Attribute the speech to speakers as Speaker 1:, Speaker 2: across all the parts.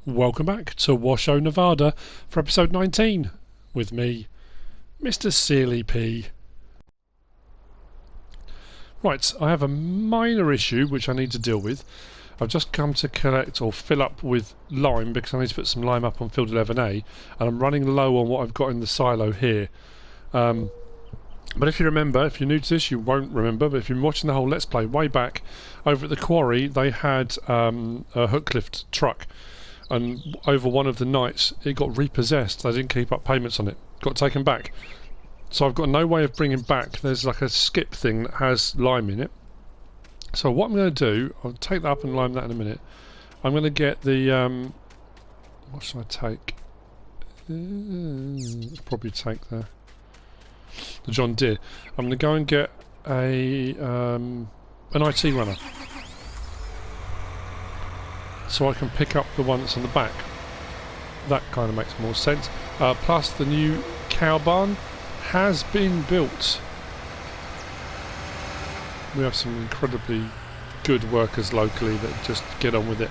Speaker 1: Welcome back to WASHOE Nevada for episode 19 with me, MrSealyp. Right, I have a minor issue which I need to deal with. I've just come to collect or fill up with lime because I need to put some lime up on field 11A, and I'm running low on what I've got in the silo here. But if you remember, if you're new to this, you won't remember, but if you've been watching the whole Let's Play way back, over at the quarry they had a hook lift truck, and over one of the nights it got repossessed. They didn't keep up payments on it, got taken back. So I've got no way of bringing back. There's like a skip thing that has lime in it. So what I'm going to do, I'll take that up and lime that in a minute. I'm going to get the what should I take? Let's probably take the John Deere. I'm going to go and get an IT runner, so I can pick up the one that's on the back. That kind of makes more sense. Plus the new cow barn has been built. We have some incredibly good workers locally that just get on with it.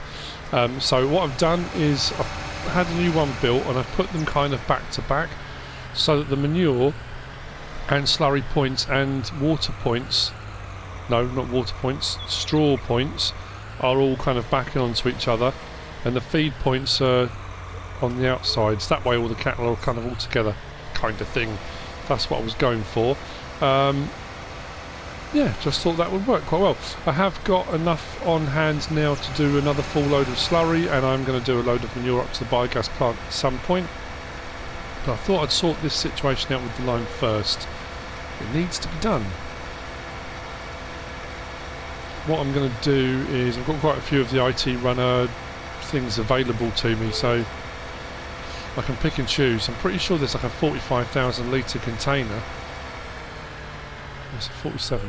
Speaker 1: So what I've done is I've had a new one built and I've put them kind of back to back so that the manure and slurry points and water points, no, not water points, straw points, are all kind of backing onto each other, and the feed points are on the outsides. That way all the cattle are kind of all together, kind of thing. That's what I was going for. Yeah, just thought that would work quite well. I have got enough on hand now to do another full load of slurry, and I'm going to do a load of manure up to the biogas plant at some point. But I thought I'd sort this situation out with the lime first. It needs to be done. What I'm going to do is, I've got quite a few of the IT runner things available to me, so I can pick and choose. I'm pretty sure there's like a 45,000 litre container. It's 45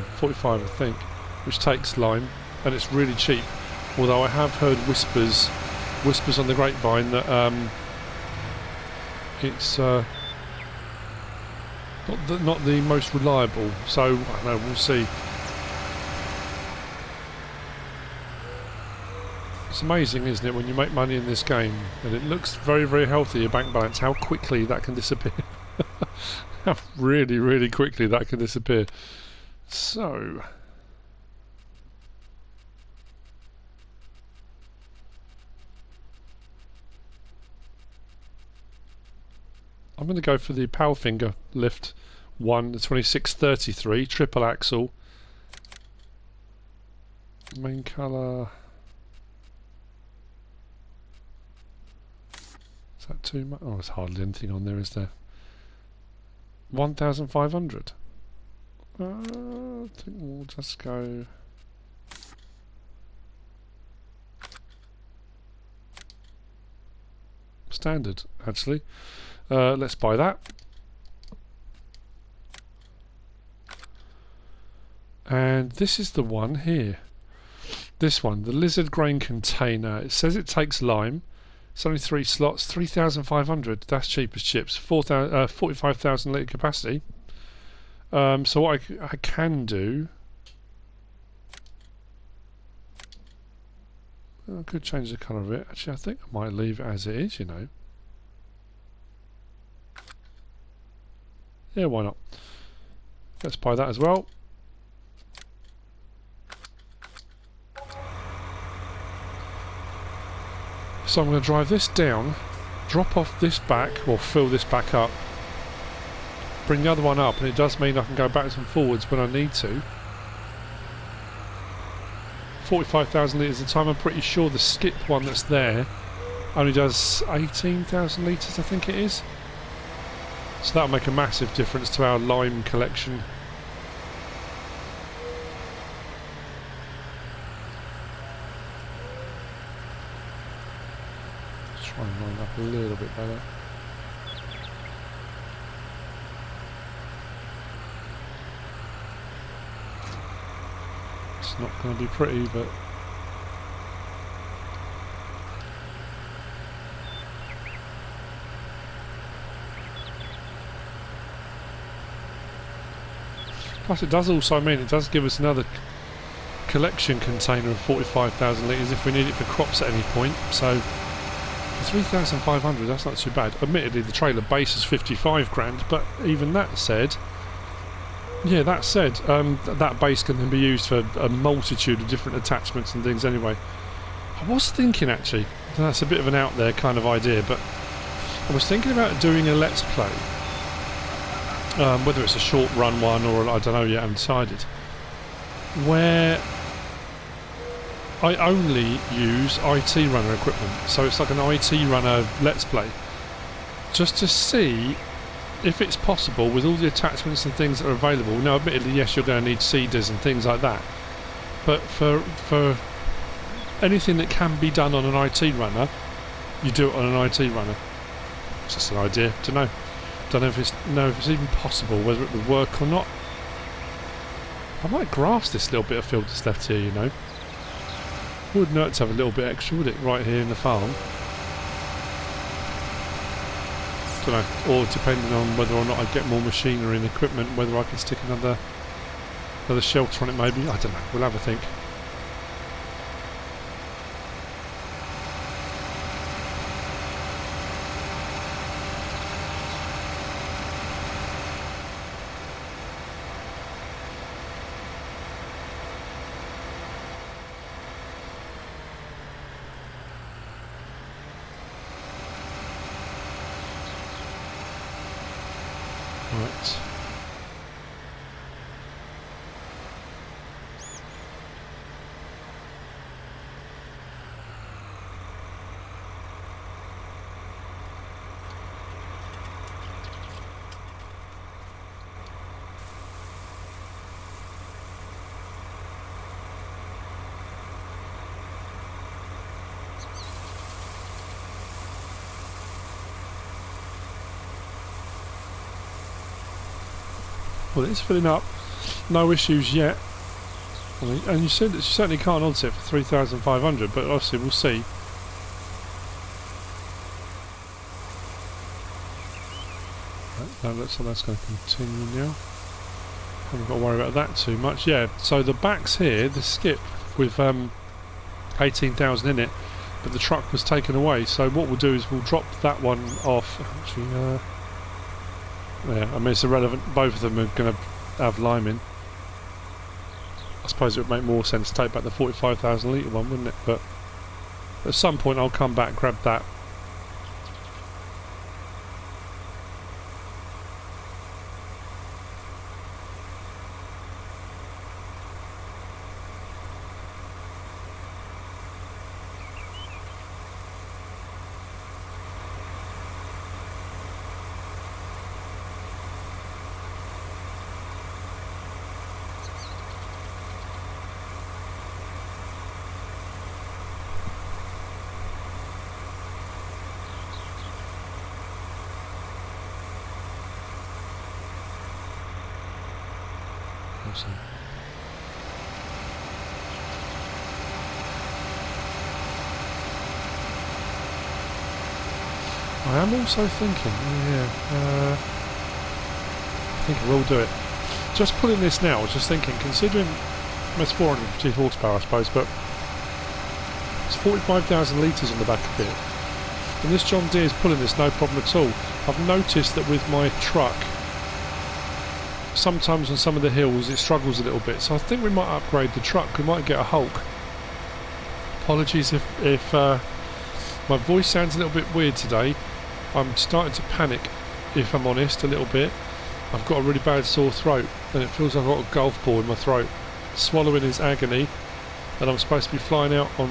Speaker 1: I think, which takes lime, and it's really cheap. Although I have heard whispers on the grapevine that it's not the most reliable. So I don't know, we'll see. It's amazing, isn't it, when you make money in this game and it looks very, very healthy, your bank balance, how quickly that can disappear. How really, really quickly that can disappear. So I'm going to go for the Powfinger lift one, the 2633 triple axle. Main colour. Is that too much? Oh, there's hardly anything on there, is there? 1,500. I think we'll just go standard, actually. Let's buy that. And this is the one here. This one, the lizard grain container. It says it takes lime. It's only 3 slots, 3,500. That's cheap as chips. 45,000 litre capacity. So what I can do, I could change the colour of it. Actually, I think I might leave it as it is, you know. Yeah, why not? Let's buy that as well. So I'm going to drive this down, drop off this back, or fill this back up, bring the other one up, and it does mean I can go backwards and forwards when I need to. 45,000 litres at a time. I'm pretty sure the skip one that's there only does 18,000 litres, I think it is. So that'll make a massive difference to our lime collection. Let's try and line up a little bit better. It's not going to be pretty, but plus it does also mean it does give us another collection container of 45,000 litres if we need it for crops at any point. So For 3,500, that's not too bad. Admittedly, the trailer base is 55 grand, but even that said, yeah, that said, that base can then be used for a multitude of different attachments and things anyway. I was thinking, actually, that's a bit of an out there kind of idea, but I was thinking about doing a Let's Play, whether it's a short run one or I don't know yet, I haven't decided, where I only use IT runner equipment. So it's like an IT runner Let's Play, just to see if it's possible with all the attachments and things that are available. Now, admittedly, yes, you're going to need seeders and things like that, but for anything that can be done on an IT runner, you do it on an IT runner. It's just an idea. Don't know if it's even possible, whether it would work or not. I might grass this little bit of field that's left here, you know. Wouldn't hurt to have a little bit extra, would it, right here in the farm? Don't know. Or depending on whether or not I get more machinery and equipment, whether I can stick another shelter on it maybe. I don't know. We'll have a think. Right. Well, it's filling up. No issues yet. I mean, and you said that you certainly can't odds it for 3,500, but obviously we'll see. Right, that looks like that's going to continue now. Haven't got to worry about that too much. Yeah, so the back's here, the skip with 18,000 in it, but the truck was taken away. So what we'll do is we'll drop that one off. Actually, yeah, I mean it's irrelevant. Both of them are going to have lime in. I suppose it would make more sense to take back the 45,000 litre one, wouldn't it? But at some point I'll come back, grab that. Awesome. I am also thinking, I think I will do it. Just putting this now, I was just thinking, considering it's 450 horsepower I suppose, but it's 45,000 litres on the back of it. And this John Deere is pulling this no problem at all. I've noticed that with my truck, sometimes on some of the hills it struggles a little bit, so I think we might upgrade the truck. We might get a Hulk. Apologies if my voice sounds a little bit weird today. I'm starting to panic, if I'm honest, a little bit. I've got a really bad sore throat and it feels like I've got a golf ball in my throat. Swallowing is agony, and I'm supposed to be flying out on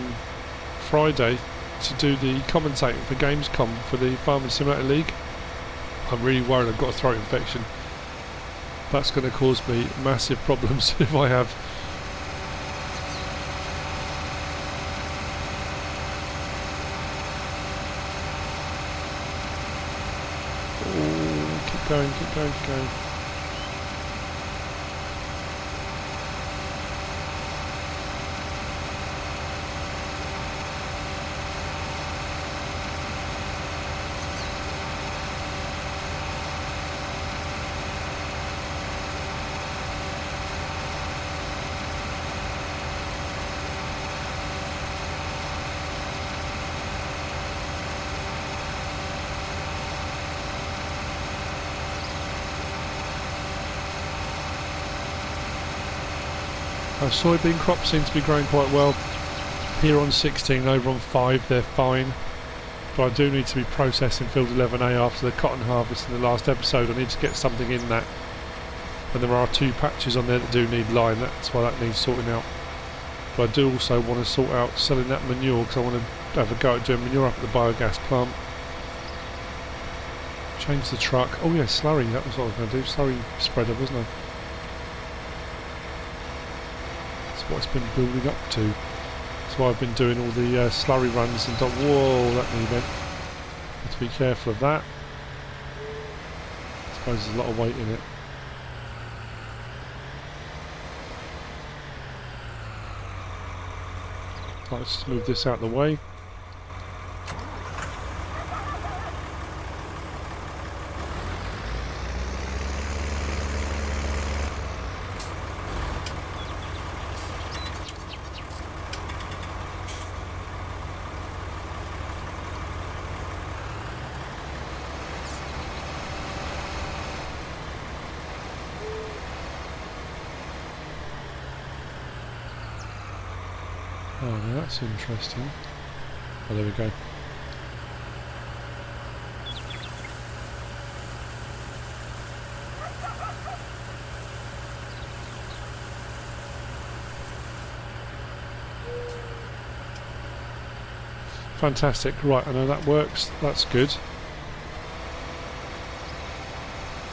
Speaker 1: Friday to do the commentating for Gamescom for the Farming Simulator League. I'm really worried I've got a throat infection. That's going to cause me massive problems if I have. Oh, keep going, keep going, keep going. Our soybean crops seem to be growing quite well. Here on 16, over on 5, they're fine. But I do need to be processing field 11A after the cotton harvest in the last episode. I need to get something in that. And there are 2 patches on there that do need lime, that's why that needs sorting out. But I do also want to sort out selling that manure, because I want to have a go at doing manure up at the biogas plant. Change the truck. Oh yeah, slurry, that was what I was going to do. Slurry spreader, wasn't I? That's what it's been building up to. That's why I've been doing all the slurry runs and whoa, that knee bent. Have to be careful of that. I suppose there's a lot of weight in it. Right, let's just move this out of the way. Oh, now that's interesting. Oh, there we go. Fantastic. Right, I know that works. That's good.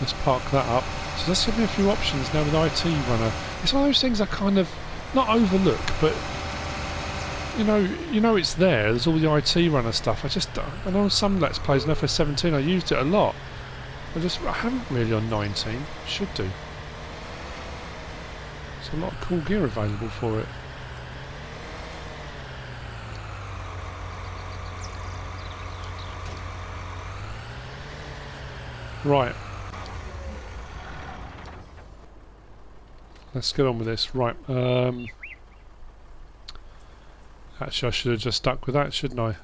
Speaker 1: Let's park that up. So let's give me a few options now with IT Runner. It's one of those things I kind of not overlook, but you know it's there. There's all the IT Runner stuff. I know some Let's Plays on FS17 I used it a lot. I haven't really on 19. Should do. There's a lot of cool gear available for it. Right. Let's get on with this. Right. Actually, I should have just stuck with that, shouldn't I?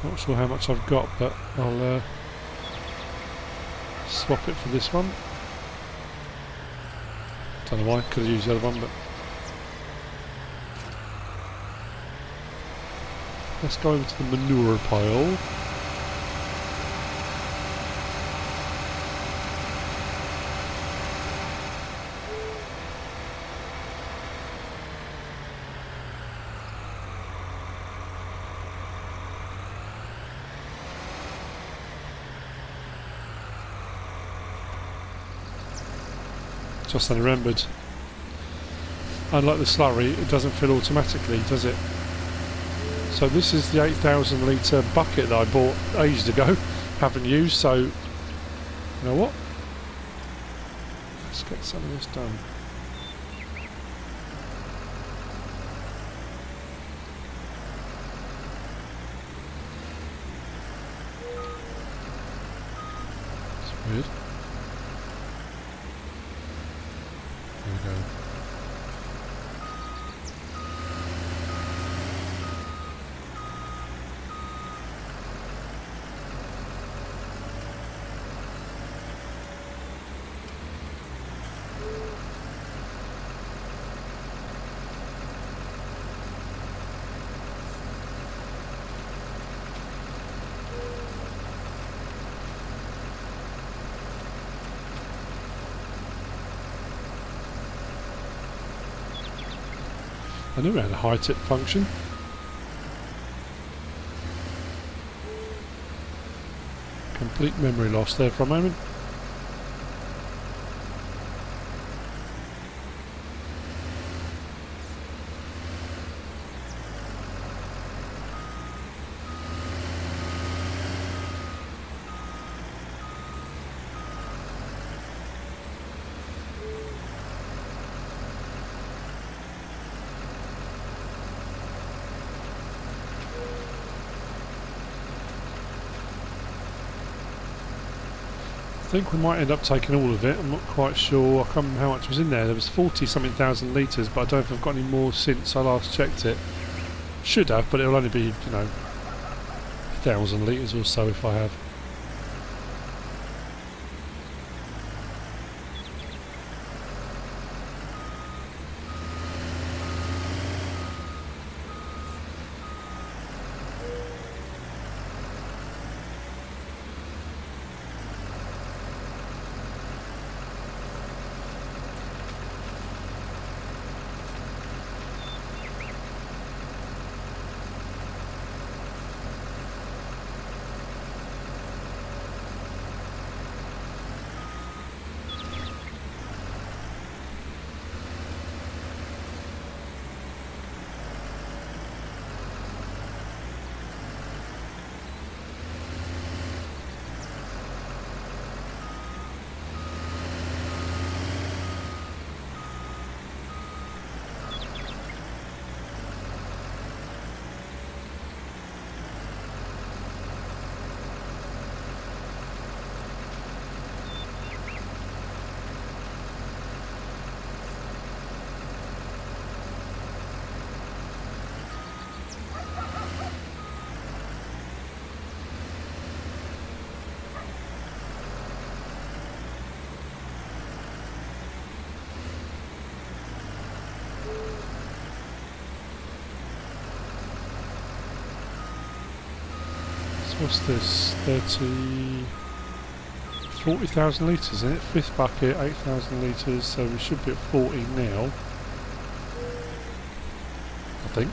Speaker 1: Not sure how much I've got, but I'll swap it for this one. Don't know why, could have used the other one, but let's go over to the manure pile. Just then remembered, unlike the slurry, it doesn't fill automatically, does it? So this is the 8,000 litre bucket that I bought ages ago, haven't used, so you know what? Let's get some of this done. It's weird. There we go. I knew it had a high tip function. Complete memory loss there for a moment. I think we might end up taking all of it. I'm not quite sure. I can't remember how much was in there. There was 40 something thousand litres, but I don't know if I've got any more since I last checked it. Should have, but it'll only be, you know, 1,000 litres or so if I have. So what's this? 40,000 litres in it. Fifth bucket, 8,000 litres, so we should be at 40 now. I think.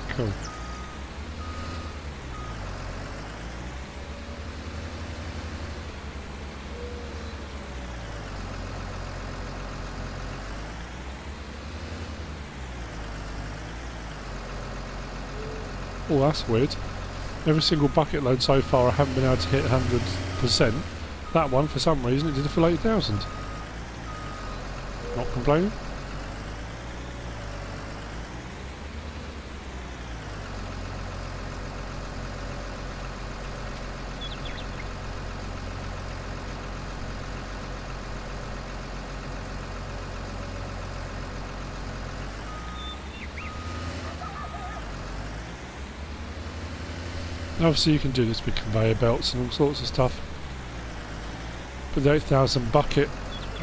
Speaker 1: Cool. Oh, that's weird. Every single bucket load so far I haven't been able to hit 100%. That one, for some reason, it did a full 8,000. Not complaining. Obviously you can do this with conveyor belts and all sorts of stuff, but the 8,000 bucket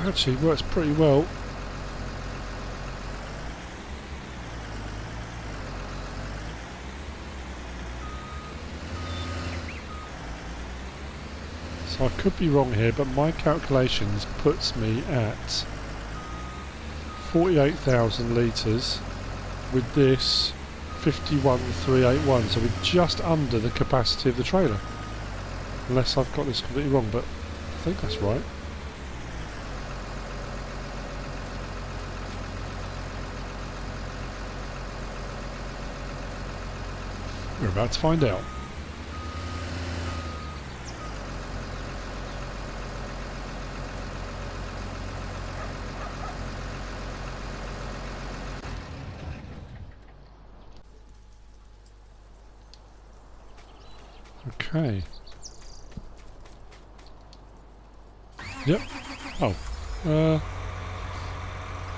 Speaker 1: actually works pretty well. So I could be wrong here, but my calculations puts me at 48,000 litres with this 51,381, so we're just under the capacity of the trailer. Unless I've got this completely wrong, but I think that's right. We're about to find out. Okay. Yep. Oh.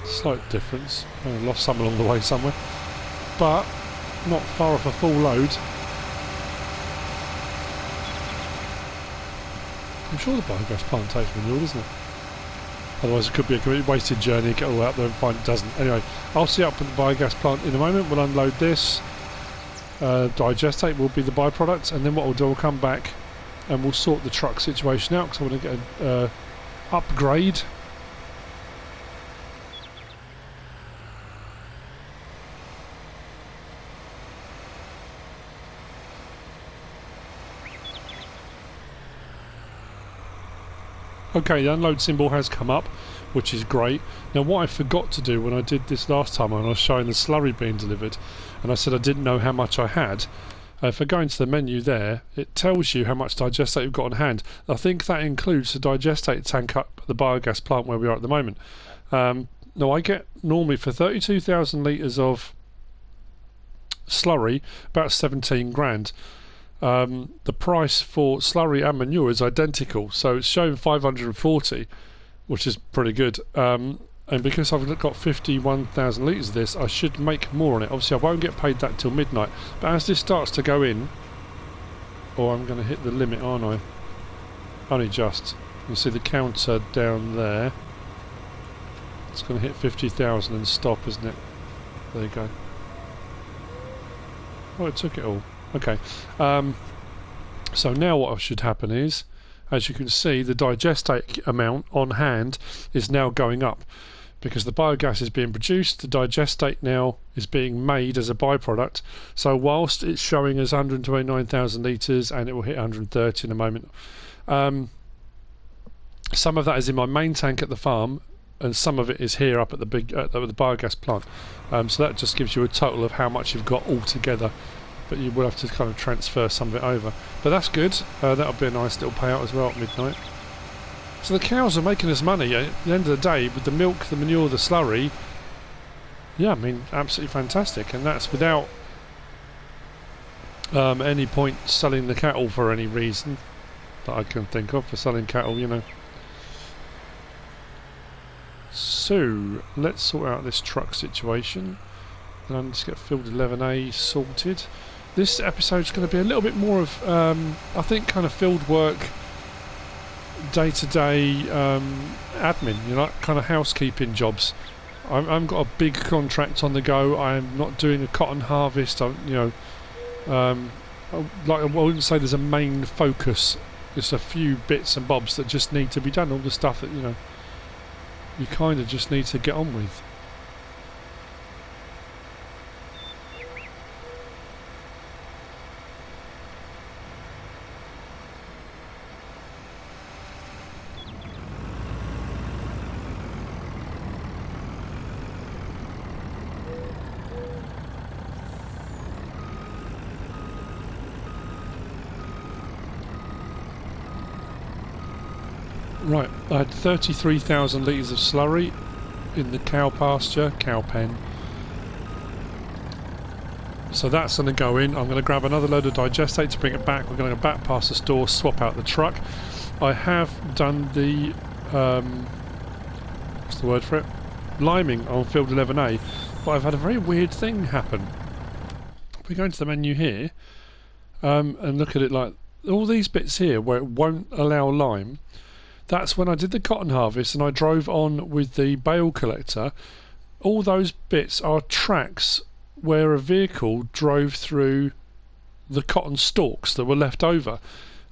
Speaker 1: Slight difference. I lost some along the way somewhere. But not far off a full load. I'm sure the biogas plant takes manure, doesn't it? Otherwise it could be a completely wasted journey, get all the way up there and find it doesn't. Anyway, I'll see you up at the biogas plant in a moment. We'll unload this. Digestate will be the byproduct, and then what we'll do, we'll come back and we'll sort the truck situation out, because I want to get an upgrade. Okay, the unload symbol has come up, which is great. Now what I forgot to do when I did this last time, when I was showing the slurry being delivered, and I said I didn't know how much I had, if I go into the menu there, it tells you how much digestate you've got on hand. I think that includes the digestate tank up at the biogas plant where we are at the moment. Now I get normally for 32,000 litres of slurry about 17 grand. The price for slurry and manure is identical, so it's showing 540, which is pretty good. And because I've got 51,000 litres of this, I should make more on it. Obviously I won't get paid that till midnight, but as this starts to go in, I'm going to hit the limit, aren't I? Only just. You see the counter down there. It's going to hit 50,000 and stop, isn't it? There you go. Oh, it took it all. Okay. So now what should happen is, as you can see, the digestate amount on hand is now going up. Because the biogas is being produced, the digestate now is being made as a byproduct. So whilst it's showing as 129,000 litres, and it will hit 130 in a moment, some of that is in my main tank at the farm, and some of it is here up at the big the biogas plant. So that just gives you a total of how much you've got altogether. But you will have to kind of transfer some of it over. But that's good. That'll be a nice little payout as well at midnight. So the cows are making us money at the end of the day with the milk, the manure, the slurry. Yeah, I mean, absolutely fantastic. And that's without any point selling the cattle for any reason that I can think of for selling cattle, you know. So let's sort out this truck situation. And let's get field 11A sorted. This episode's going to be a little bit more of, I think, kind of field work day-to-day admin, you know, kind of housekeeping jobs. I've got a big contract on the go. I'm not doing a cotton harvest. Like I wouldn't say there's a main focus. Just a few bits and bobs that just need to be done. All the stuff that, you know, you kind of just need to get on with. Right, I had 33,000 litres of slurry in the cow pasture, cow pen. So that's going to go in. I'm going to grab another load of digestate to bring it back. We're going to go back past the store, swap out the truck. I have done the, what's the word for it? Liming on field 11A, but I've had a very weird thing happen. We go into the menu here and look at it like all these bits here where it won't allow lime. That's when I did the cotton harvest and I drove on with the bale collector. All those bits are tracks where a vehicle drove through the cotton stalks that were left over.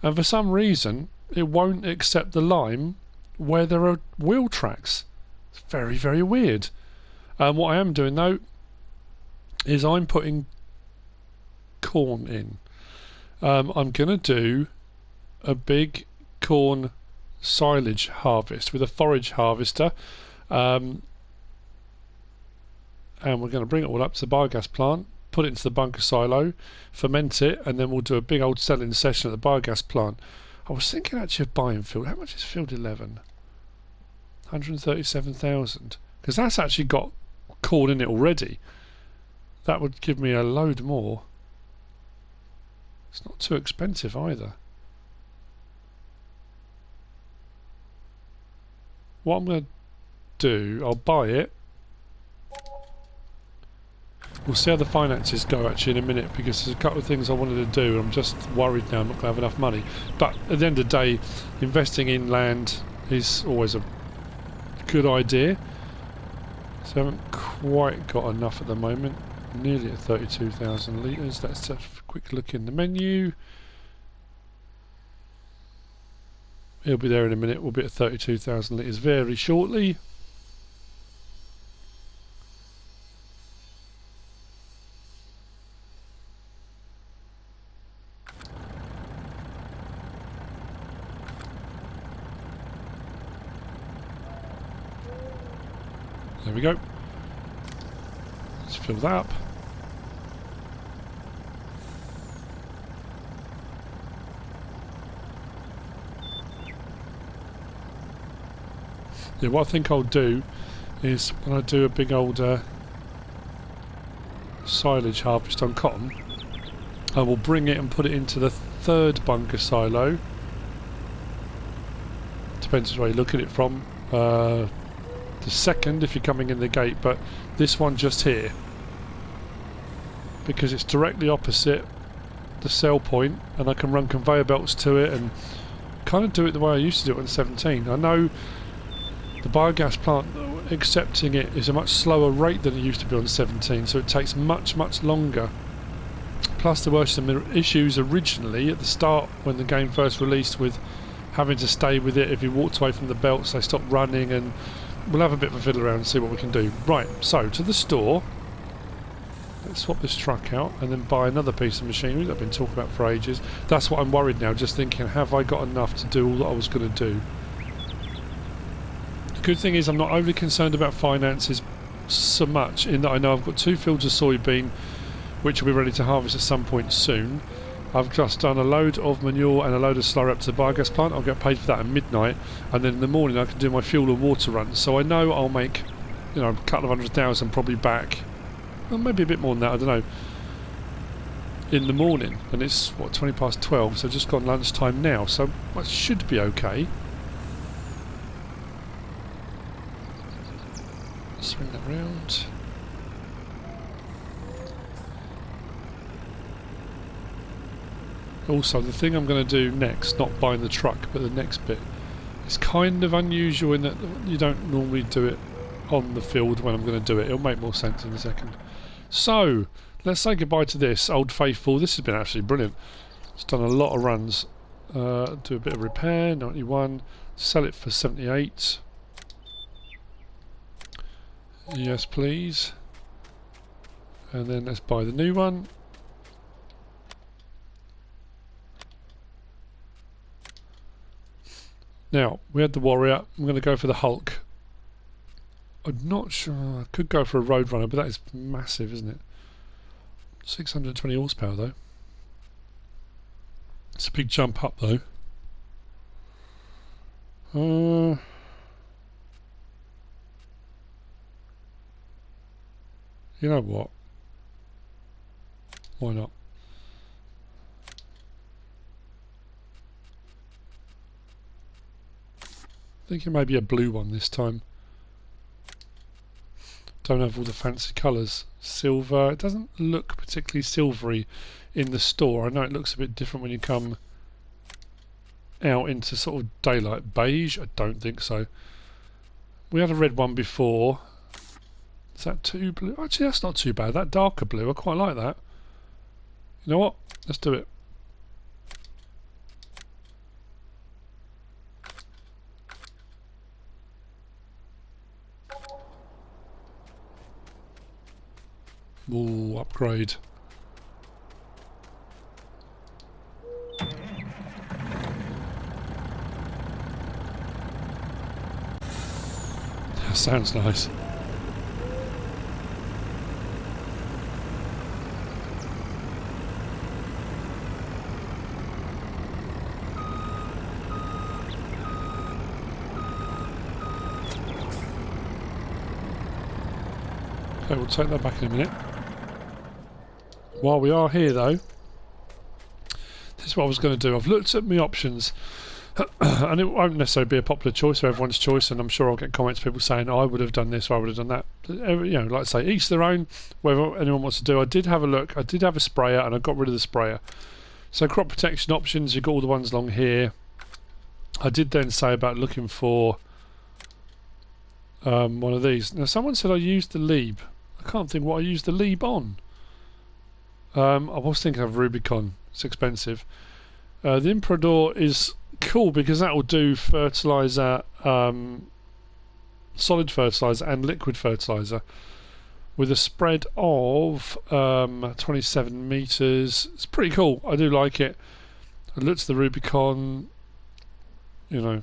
Speaker 1: And for some reason, it won't accept the lime where there are wheel tracks. It's very, very weird. What I am doing though is I'm putting corn in. I'm going to do a big corn silage harvest with a forage harvester, and we're going to bring it all up to the biogas plant, put it into the bunker silo, ferment it, and then we'll do a big old selling session at the biogas plant. I was thinking actually of buying field. How much is field 11? 137,000, because that's actually got corn in it already. That would give me a load more. It's not too expensive either. What I'm going to do, I'll buy it. We'll see how the finances go actually in a minute, because there's a couple of things I wanted to do and I'm just worried now I'm not going to have enough money. But at the end of the day, investing in land is always a good idea. So I haven't quite got enough at the moment. Nearly at 32,000 litres. Let's have a quick look in the menu. He'll be there in a minute. We'll be at 32,000 litres very shortly. There we go. Let's fill that up. Yeah, what I think I'll do is when I do a big old silage harvest on cotton, I will bring it and put it into the third bunker silo. Depends which way you look at it from. The second if you're coming in the gate, but this one just here, because it's directly opposite the sell point and I can run conveyor belts to it and kind of do it the way I used to do it on 17. I know the biogas plant accepting it is a much slower rate than it used to be on 17, so it takes much longer. Plus there were some issues originally at the start when the game first released with having to stay with it. If you walked away from the belts they stopped running, and we'll have a bit of a fiddle around and see what we can do. Right, so to the store. Let's swap this truck out and then buy another piece of machinery that I've been talking about for ages. That's what I'm worried now, just thinking, have I got enough to do all that I was going to do? The good thing is I'm not overly concerned about finances so much, in that I know I've got 2 fields of soybean which will be ready to harvest at some point soon. I've just done a load of manure and a load of slurry up to the biogas plant. I'll get paid for that at midnight, and then in the morning I can do my fuel and water runs. So I know I'll make, you know, a couple of 100,000 probably back, well, maybe a bit more than that, I don't know, in the morning. And it's what, 20 past 12, so just gone lunchtime now, so that should be okay. Swing that round. Also, the thing I'm going to do next, not buying the truck, but the next bit, It's kind of unusual in that you don't normally do it on the field when I'm going to do it. It'll make more sense in a second. So, let's say goodbye to this, Old Faithful. This has been absolutely brilliant. It's done a lot of runs. Do a bit of repair, 91. Sell it for 78. Yes, please. And then let's buy the new one. Now, we had the Warrior. I'm going to go for the Hulk. I'm not sure. I could go for a Roadrunner, but that is massive, isn't it? 620 horsepower, though. It's a big jump up, though. You know what? Why not? Thinking maybe a blue one this time. Don't have all the fancy colours. Silver. It doesn't look particularly silvery in the store. I know it looks a bit different when you come out into sort of daylight. Beige? I don't think so. We had a red one before. Is that too blue? Actually, that's not too bad. That darker blue, I quite like that. You know what? Let's do it. Ooh, upgrade. That sounds nice. Okay, we'll take that back in a minute. While we are here though, this is what I was going to do. I've looked at my options and it won't necessarily be a popular choice or everyone's choice, and I'm sure I'll get comments people saying I would have done this or I would have done that. You know, like I say, each their own, whatever anyone wants to do. I did have a look. I did have a sprayer and I got rid of the sprayer. So crop protection options, you've got all the ones along here. I did then say about looking for one of these. Now someone said I used the Leeb. I can't think what I used the Leeb on. I was thinking of Rubicon. It's expensive. The Imprador is cool because that will do fertilizer, solid fertilizer and liquid fertilizer with a spread of 27 meters. It's pretty cool. I do like it. I looked at the Rubicon. You know,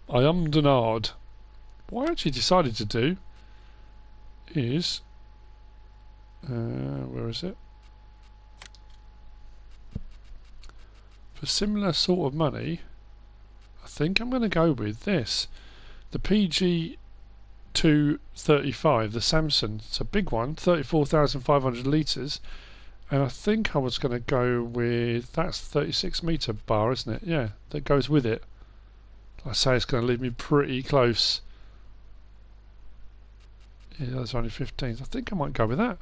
Speaker 1: I ummed and ahed. What I actually decided to do is where is it? For similar sort of money, I think I'm going to go with this. The PG235, the Samson. It's a big one, 34,500 litres. And I think I was going to go with, that's 36 metre bar, isn't it? Yeah, that goes with it. I say it's going to leave me pretty close. Yeah, that's only 15. I think I might go with that.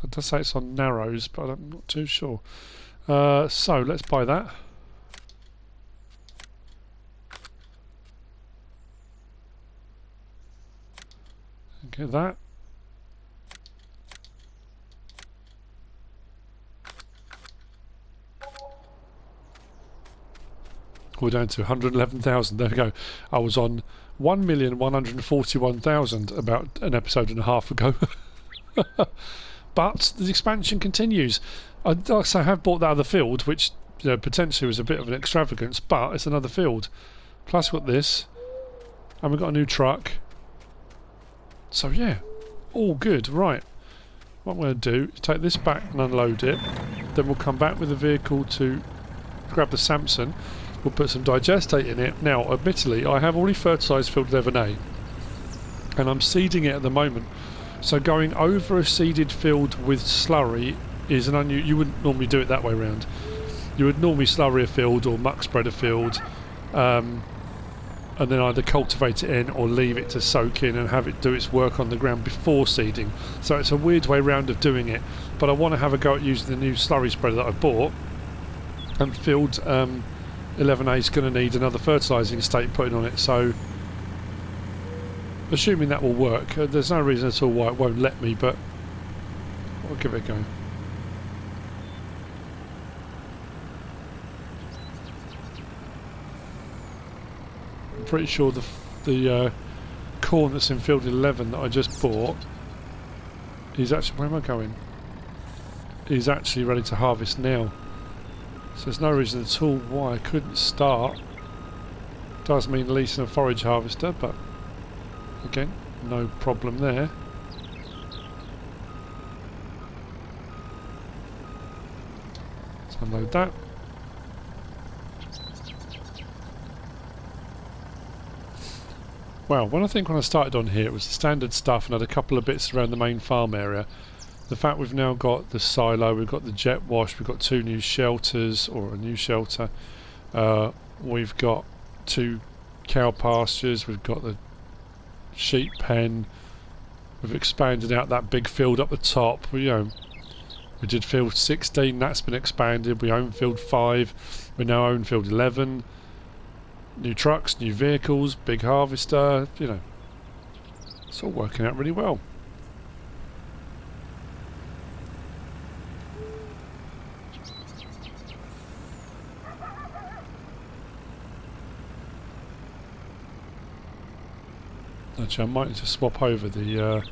Speaker 1: It does say it's on narrows, but I'm not too sure. So let's buy that. Get that. We're down to 111,000. There we go. I was on 1,141,000 about an episode and a half ago. But the expansion continues. I have bought that other field, which potentially was a bit of an extravagance, but it's another field. Plus we've got this, and we've got a new truck. So yeah, all good. Right, what I'm going to do is take this back and unload it. Then we'll come back with the vehicle to grab the Samson. We'll put some digestate in it. Now, admittedly, I have already fertilised field with Leaven-A, and I'm seeding it at the moment. So going over a seeded field with slurry is an unusual. You wouldn't normally do it that way round. You would normally slurry a field or muck spread a field, and then either cultivate it in or leave it to soak in and have it do its work on the ground before seeding. So it's a weird way round of doing it, but I want to have a go at using the new slurry spreader that I bought. And field 11A is going to need another fertilising state putting on it, so assuming that will work, there's no reason at all why it won't let me, but I'll give it a go. I'm pretty sure the corn that's in field 11 that I just bought is actually, where am I going? Is actually ready to harvest now. So there's no reason at all why I couldn't start. Does mean leasing a forage harvester, but again, no problem there. Let's unload that. Well, when I started on here, it was the standard stuff and had a couple of bits around the main farm area. The fact we've now got the silo, we've got the jet wash, we've got 2 new shelters, or a new shelter, we've got 2 cow pastures, we've got the sheep pen, we've expanded out that big field up the top. We did field 16, that's been expanded, we own field 5, we now own field 11. New trucks, new vehicles, big harvester, it's all working out really well. Actually, I might need to swap over the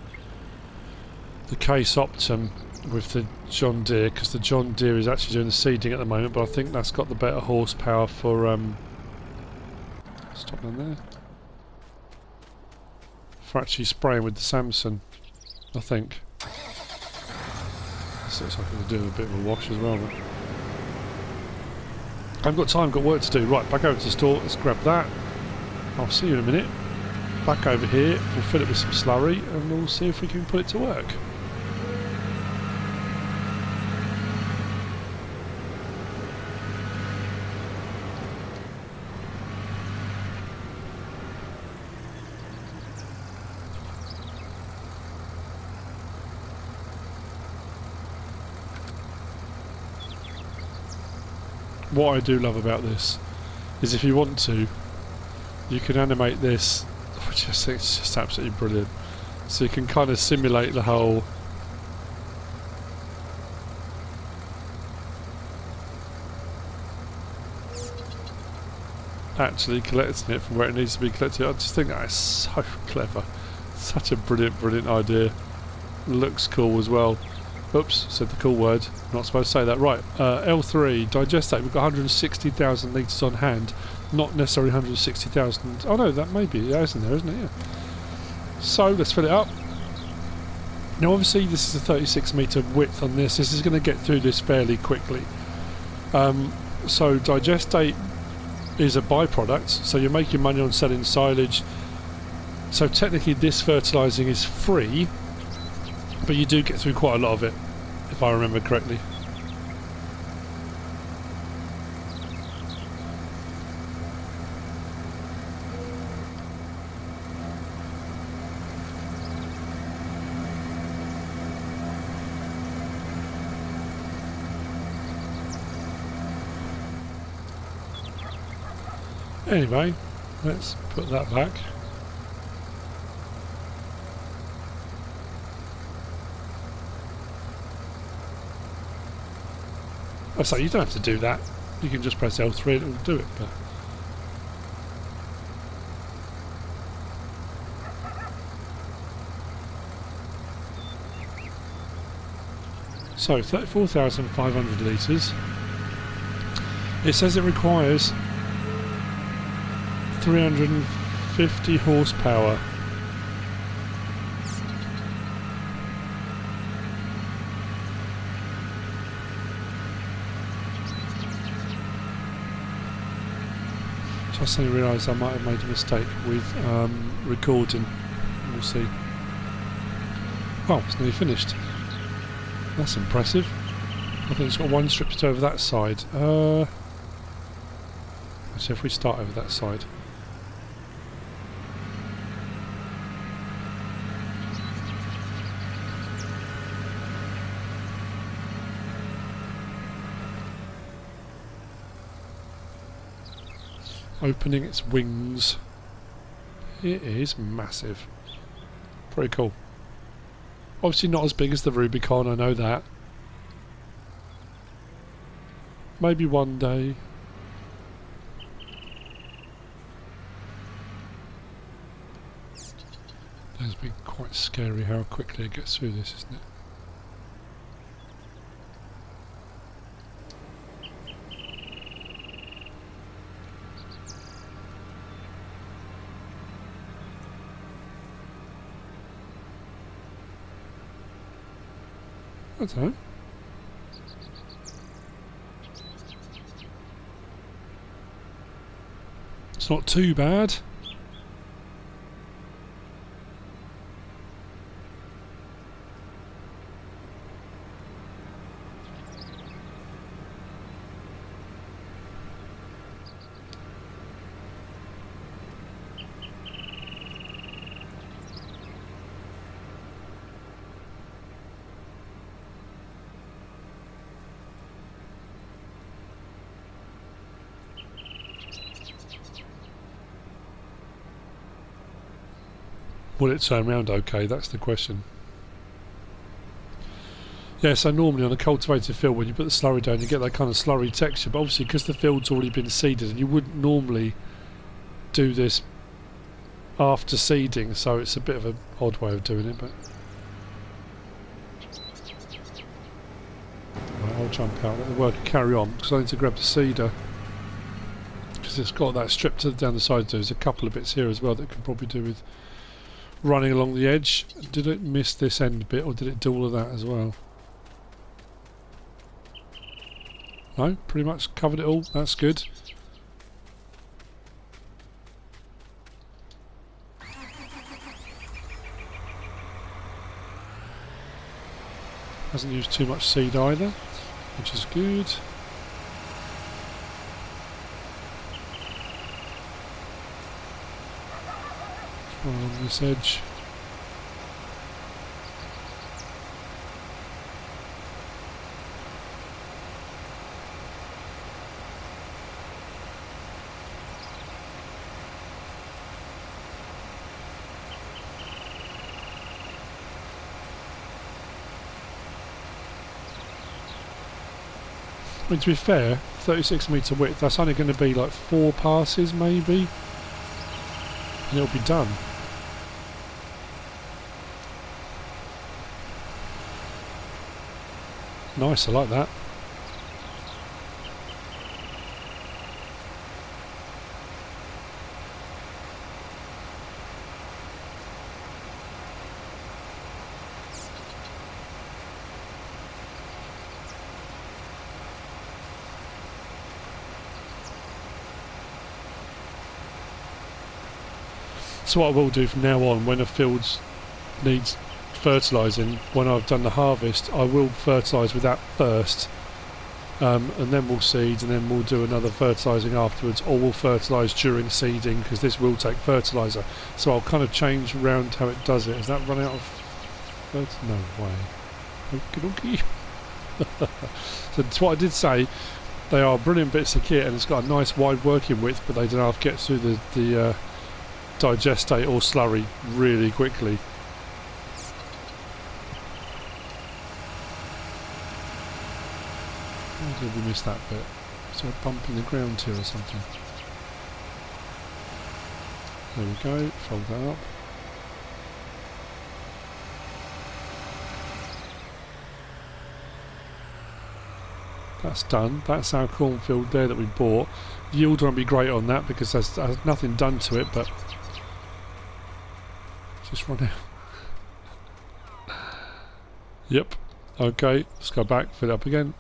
Speaker 1: Case Optum with the John Deere, because the John Deere is actually doing the seeding at the moment, but I think that's got the better horsepower for stop down there, for actually spraying with the Samson, I think. This looks like it'll do a bit of a wash as well. But I haven't got time, got work to do. Right, back over to the store, let's grab that. I'll see you in a minute. Back over here, we'll fill it with some slurry and we'll see if we can put it to work. What I do love about this is if you want to, you can animate this. I just think it's just absolutely brilliant. So you can kind of simulate the whole actually collecting it from where it needs to be collected. I just think that is so clever. Such a brilliant idea. Looks cool as well. Oops, said the cool word. Not supposed to say that. Right, L3, digestate. We've got 160,000 litres on hand. Not necessarily 160,000. Oh no, that may be. That is in there, isn't it? Yeah. So, let's fill it up. Now obviously this is a 36 metre width on this. This is going to get through this fairly quickly. So digestate is a byproduct. So you're making money on selling silage. So technically this fertilising is free. But you do get through quite a lot of it, if I remember correctly. Anyway, let's put that back. So you don't have to do that. You can just press L3 and it will do it. But so 34,500 litres. It says it requires 350 horsepower. I suddenly realised I might have made a mistake with recording. We'll see. Oh, it's nearly finished. That's impressive. I think it's got one strip to over that side. Actually, if we start over that side. opening its wings. It is massive. Pretty cool. Obviously not as big as the Rubicon, I know that. Maybe one day. It's been quite scary how quickly it gets through this, isn't it? I don't know. It's not too bad. Will it turn around okay? That's the question. Yeah, so normally on a cultivated field when you put the slurry down you get that kind of slurry texture, but obviously because the field's already been seeded and you wouldn't normally do this after seeding, so it's a bit of an odd way of doing it, but right, I'll jump out, let the worker carry on because I need to grab the seeder because it's got that strip down the side. There's a couple of bits here as well that could probably do with running along the edge. Did it miss this end bit or did it do all of that as well? No, pretty much covered it all. That's good. Hasn't used too much seed either, which is good. Run along this edge. I mean, to be fair, 36 metre width, that's only going to be like 4 passes maybe, and it'll be done. Nice, I like that. So what I will do from now on, when a field needs fertilising, when I've done the harvest, I will fertilise with that first, and then we'll seed, and then we'll do another fertilising afterwards, or we'll fertilise during seeding because this will take fertiliser. So I'll kind of change around how it does it. Has that run out of no way. Okie dokie. So that's what I did say. They are brilliant bits of kit, and it's got a nice wide working width, but they don't have to get through the digestate or slurry really quickly. Why did we miss that bit? Is there a bump in the ground here or something? There we go, fold that up. That's done. That's our cornfield there that we bought. Yield won't be great on that because there's nothing done to it, but just run out. Yep. Okay, let's go back, fill it up again.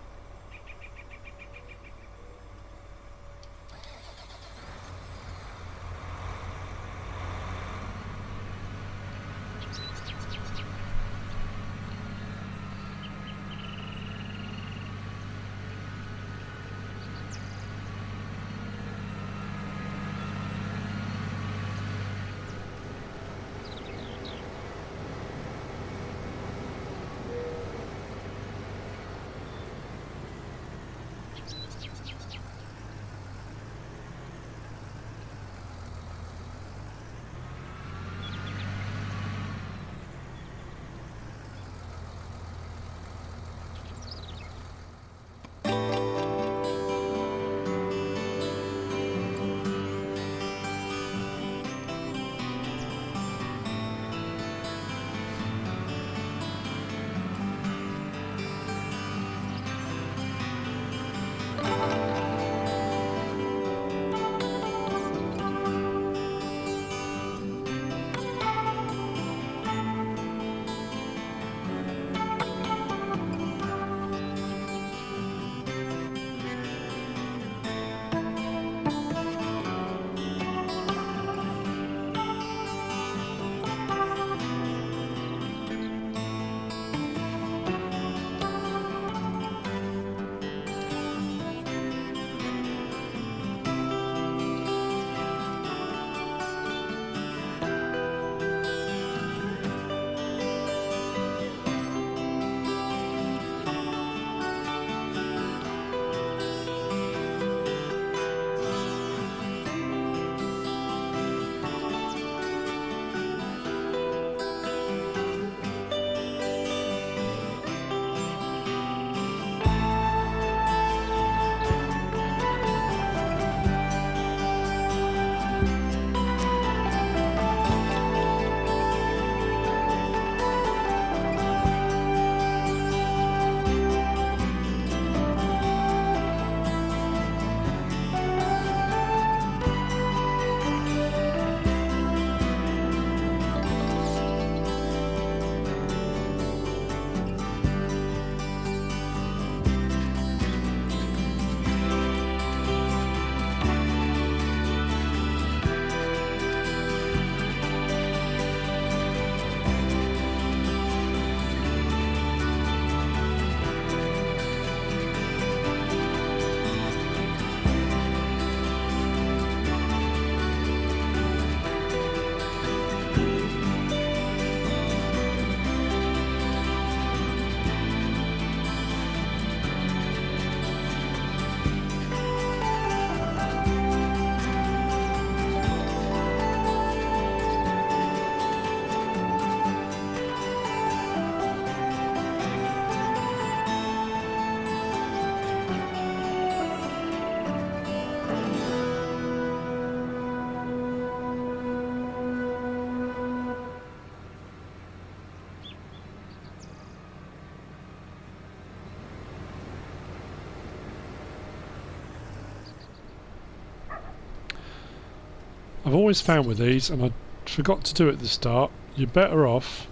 Speaker 1: I've always found with these, and I forgot to do it at the start, you're better off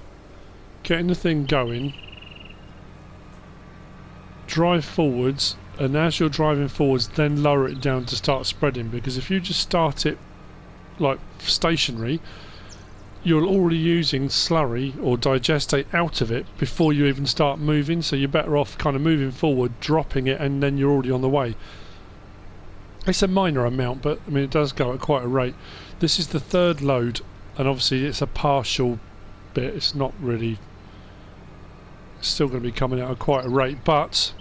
Speaker 1: getting the thing going, drive forwards, and as you're driving forwards then lower it down to start spreading, because if you just start it like stationary, you're already using slurry or digestate out of it before you even start moving, so you're better off kind of moving forward, dropping it, and then you're already on the way. It's a minor amount, but I mean it does go at quite a rate. This is the third load, and obviously it's a partial bit, it's not really, it's still going to be coming out at quite a rate, but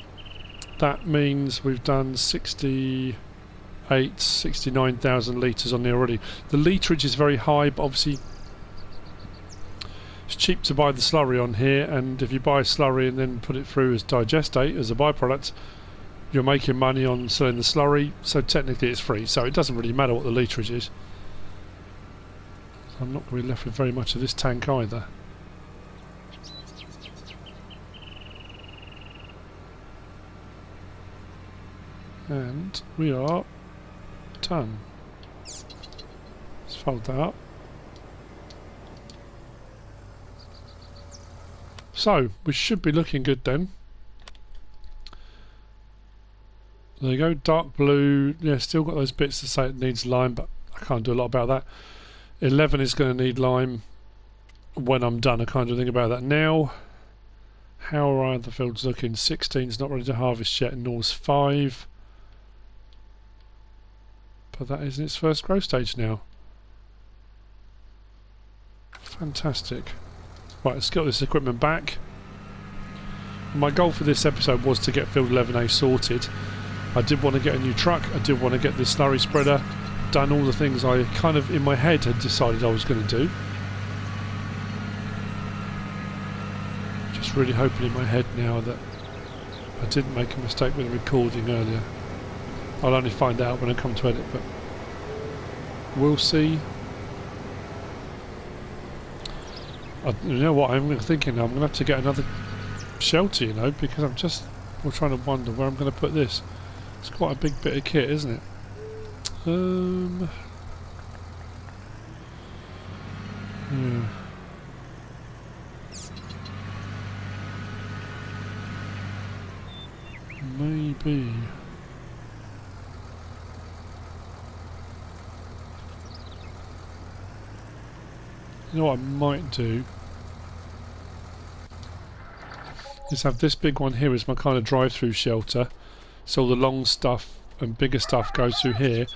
Speaker 1: that means we've done 69,000 litres on there already. The litrage is very high, but obviously it's cheap to buy the slurry on here, and if you buy slurry and then put it through as digestate as a byproduct, you're making money on selling the slurry, so technically it's free, so it doesn't really matter what the litrage is. I'm not going to be left with very much of this tank either. And we are done. Let's fold that up. So, we should be looking good then. There you go, dark blue. Yeah, still got those bits to say it needs lime, but I can't do a lot about that. 11 is going to need lime when I'm done. I can't do anything about that now. How are the fields looking? 16 is not ready to harvest yet, and nor's 5. But that is in its first growth stage now. Fantastic. Right, let's get this equipment back. My goal for this episode was to get field 11A sorted. I did want to get a new truck, I did want to get this slurry spreader, done all the things I kind of in my head had decided I was going to do. Just really hoping in my head now that I didn't make a mistake with the recording earlier. I'll only find out when I come to edit, but we'll see. You know what, I'm thinking now, I'm going to have to get another shelter, you know, because we're trying to wonder where I'm going to put this. It's quite a big bit of kit, isn't it? Yeah. Maybe. You know what I might do is have this big one here as my kind of drive-through shelter, so all the long stuff and bigger stuff goes through here,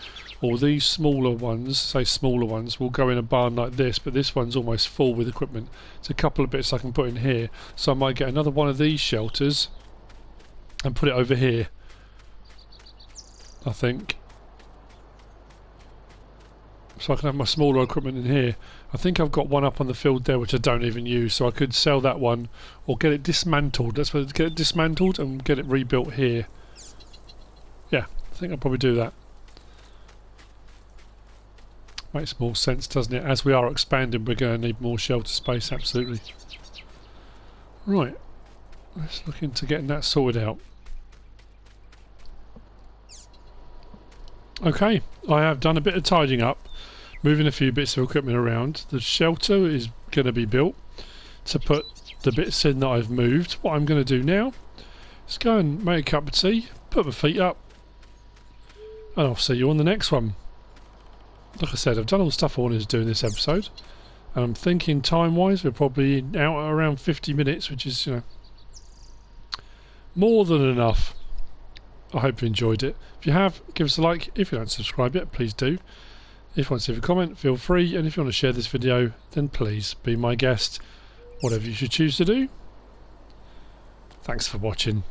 Speaker 1: or these smaller ones, say smaller ones, will go in a barn like this, but this one's almost full with equipment. It's a couple of bits I can put in here, so I might get another one of these shelters and put it over here, I think. So I can have my smaller equipment in here. I think I've got one up on the field there which I don't even use, so I could sell that one or get it dismantled. Let's get it dismantled and get it rebuilt here. Yeah, I think I'll probably do that. Makes more sense, doesn't it? As we are expanding, we're going to need more shelter space, absolutely. Right, let's look into getting that sorted out. Okay, I have done a bit of tidying up, moving a few bits of equipment around. The shelter is going to be built to put the bits in that I've moved. What I'm going to do now is go and make a cup of tea, put my feet up, and I'll see you on the next one. Like I said, I've done all the stuff I wanted to do in this episode, and I'm thinking time-wise we're probably out at around 50 minutes, which is, you know, more than enough. I hope you enjoyed it. If you have, give us a like. If you don't subscribe yet, please do. If you want to leave a comment, feel free, and if you want to share this video, then please be my guest. Whatever you should choose to do. Thanks for watching.